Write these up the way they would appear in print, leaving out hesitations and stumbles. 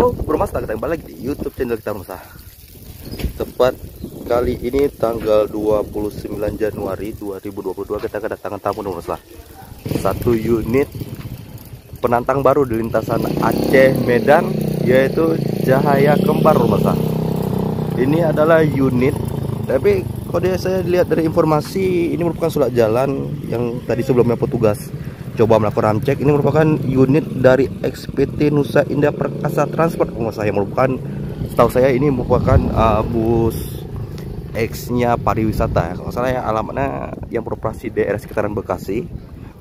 Halo Bro Mas, kita kembali lagi di YouTube channel kita Mas. Tepat kali ini tanggal 29 Januari 2022 kita kedatangan tamu Mas. Satu unit penantang baru di lintasan Aceh Medan, yaitu Cahaya Kembar Mas. Ini adalah unit, tapi kalau saya lihat dari informasi ini merupakan surat jalan yang tadi sebelumnya petugas coba melakukan cek. Ini merupakan unit dari XPT Nusa Indah Perkasa Transport yang merupakan, setahu saya ini merupakan bus X-nya pariwisata. Kalau salah ya, alamatnya yang beroperasi daerah sekitaran Bekasi.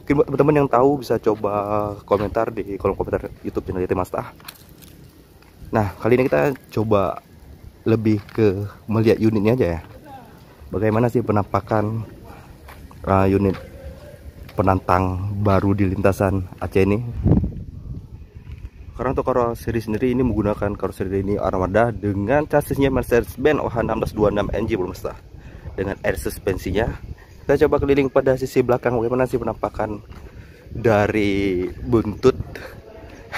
Mungkin buat teman-teman yang tahu bisa coba komentar di kolom komentar YouTube channel YT Masta. Nah, kali ini kita coba lebih ke melihat unitnya aja ya. Bagaimana sih penampakan unit penantang baru di lintasan Aceh ini. Karena untuk karoseri sendiri ini menggunakan karoseri ini Armada dengan chassisnya Mercedes-Benz OH1626NG Bro, dengan air suspensinya. Kita coba keliling pada sisi belakang, bagaimana sih penampakan dari buntut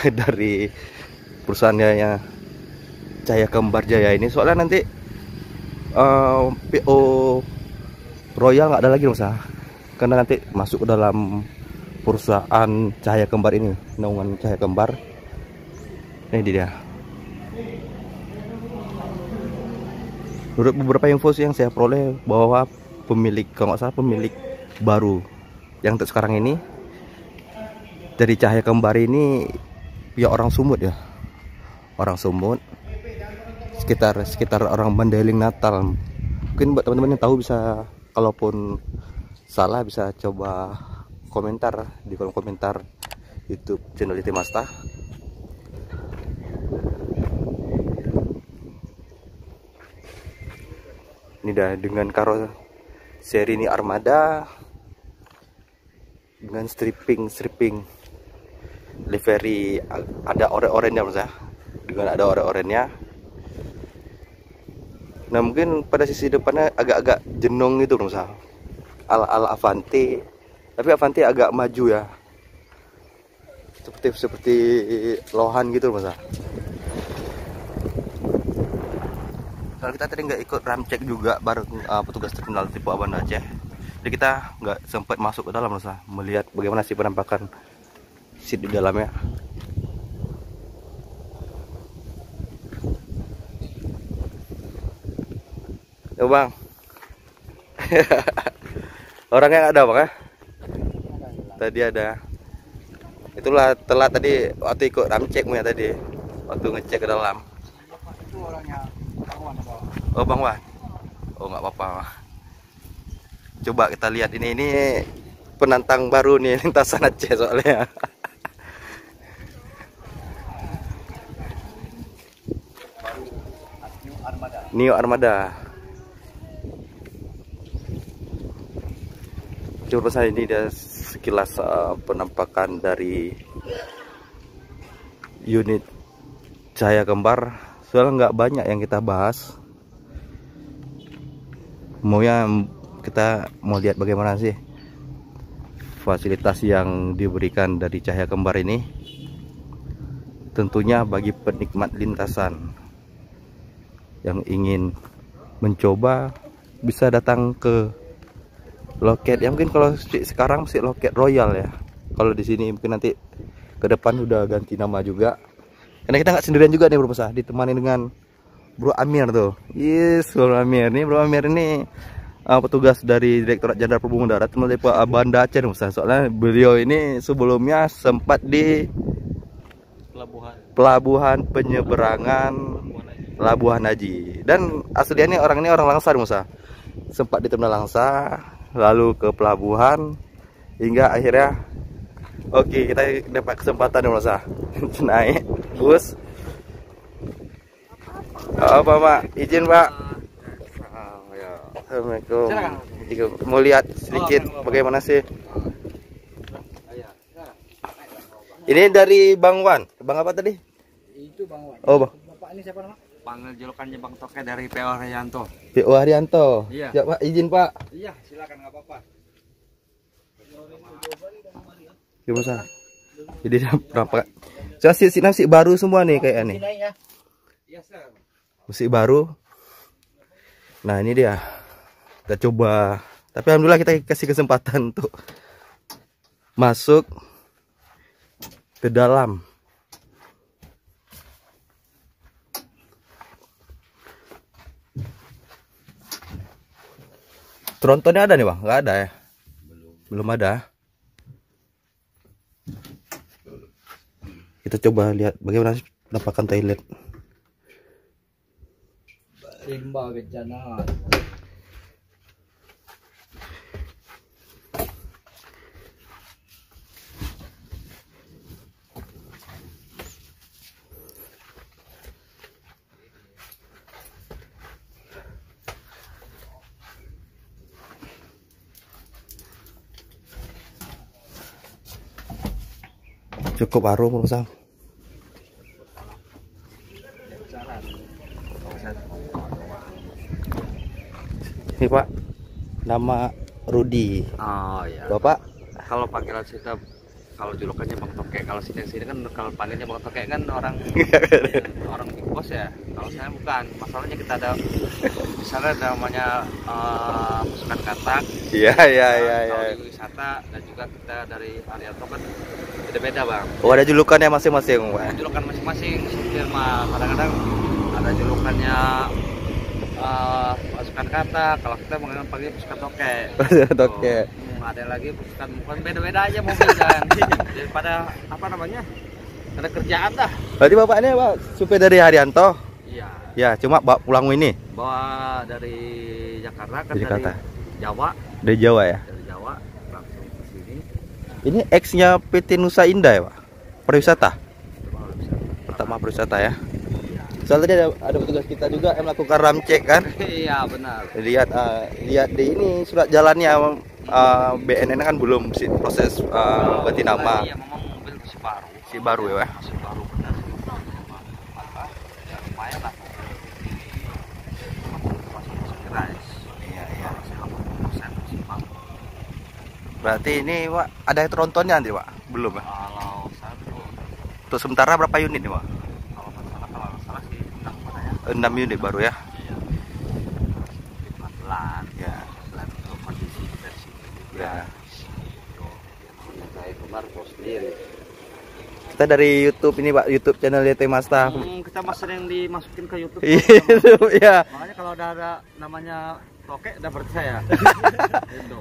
dari perusahaannya Cahaya Kembar Jaya ini. Soalnya nanti PO Royal nggak ada lagi Bro, karena nanti masuk ke dalam perusahaan Cahaya Kembar ini, naungan Cahaya Kembar. Ini dia. Menurut beberapa info yang saya peroleh bahwa pemilik, kalau nggak salah pemilik baru yang untuk sekarang ini dari Cahaya Kembar ini ya orang Sumut ya, orang Sumut, sekitar orang Mandailing Natal. Mungkin buat teman-teman yang tahu bisa, kalaupun salah bisa coba komentar di kolom komentar YouTube channel YT Masta. Ini dah dengan karoseri ini Armada dengan stripping livery, ada oren-orennya Mas ya, dengan ada oren-orennya. Nah, mungkin pada sisi depannya agak-agak jenong gitu Mas, ala Avanti, tapi Avanti agak maju ya, seperti lohan gitu Mas. Kalau kita tadi nggak ikut ram cek juga bareng petugas terminal tipe Banda Aceh, jadi kita nggak sempat masuk ke dalam Mas, melihat bagaimana sih penampakan seat di dalamnya. Yo Bang. Orangnya nggak ada Bang ya? Tadi ada. Itulah telat tadi waktu ikut ramcek ya tadi, waktu ngecek ke dalam. Itu orangnya Bang Wan. Oh Bang Wan. Oh nggak apa-apa. Coba kita lihat ini penantang baru nih lintasan Aceh soalnya. New Armada. Coba saya ini dia sekilas penampakan dari unit Cahaya Kembar. Soalnya nggak banyak yang kita bahas. Kita mau lihat bagaimana sih fasilitas yang diberikan dari Cahaya Kembar ini. Tentunya bagi penikmat lintasan yang ingin mencoba bisa datang ke loket ya. Mungkin kalau sekarang masih loket Royal ya. Kalau di sini mungkin nanti ke depan udah ganti nama juga. Karena kita nggak sendirian juga nih Bro, ditemani dengan Bro Amir tuh. Yes, Bro Amir nih. Bro Amir ini petugas dari Direktorat Jenderal Perhubungan Darat Tipe Banda Aceh Bro. Soalnya beliau ini sebelumnya sempat di pelabuhan penyeberangan Labuhan Haji. Dan aslinya orang ini orang Langsa Bro. Sempat di terminal Langsa, lalu ke pelabuhan, hingga akhirnya oke, kita dapat kesempatan Mas naik bus. Apa Pak? Izin Pak. Assalamualaikum. Mau lihat sedikit bagaimana sih ini dari Bang Wan. Bang apa tadi? Itu Bang Wan. Oh Bang. Bapak ini siapa nama? Panggil julukannya Bang Toke dari PO Haryanto. PO Haryanto. Iya. Ya Pak, izin Pak. Iya, silakan nggak apa-apa. Gimana? Jadi penampakan Sih baru semua nih kayaknya nih. ya. Iya, Sir. Musik baru. Nah, ini dia. Kita coba. Tapi alhamdulillah kita kasih kesempatan untuk masuk ke dalam. Trontonnya ada nih bang? Nggak ada ya? Belum ada. Kita coba lihat bagaimana penampakan toilet. Rimba bencana. Cukup harum pemirsa. Ini Pak, nama Rudi. Oh iya. Bapak? Kalau panggilan kita, kalau julukannya Bang Toke, kalau sini kan kalau panggilnya Bang Toke kan orang orang big boss ya. Kalau saya bukan. Masalahnya kita ada misalnya ada namanya pasukan katak. Iya. Kalau di wisata dan juga kita dari Haryanto kan beda-beda Bang. Oh, ada julukannya masing-masing, Pak. Julukan masing-masing. Supir mah kadang-kadang ada julukannya pasukan kata, kalau kita panggil pasukan toke. Pasukan toke. Ada lagi pasukan, bukan beda-beda aja mobil dan daripada apa namanya, ada kerjaan dah. Berarti bapaknya Pak supir dari Haryanto? Iya. Ya, cuma bawa pulang ini Bawa dari Jakarta kan, dari Jakarta. dari Jawa. Dari Jawa ya. Dari Jawa langsung ke sini. Ini X-nya PT Nusa Indah ya, Pak? Pariwisata. Coba bisa. Pertama pariwisata ya. Soalnya tadi ada petugas kita juga yang melakukan ram cek kan. Iya benar. Lihat lihat di ini surat jalannya BNN kan belum sih proses ganti nama. Iya, memang mobil masih baru. Si baru ya. Masih baru benar. Apa? Ya lumayan lah. Iya. Masih baru. Berarti ini Pak ada trontonnya nanti Pak? Belum ya? Kalau satu, Untuk sementara berapa unit nih Pak? kalau salah sih 6 unit baru ya. Iya. Pelan-pelan. Ya. Pelan untuk kondisi dari sini juga. Ya. Kayak kemarin bos sendiri. Kita dari YouTube ini Pak, YouTube channel YT Masta. Kita masih sering dimasukin ke YouTube. Iya. Makanya kalau ada namanya Toke udah percaya. Itu.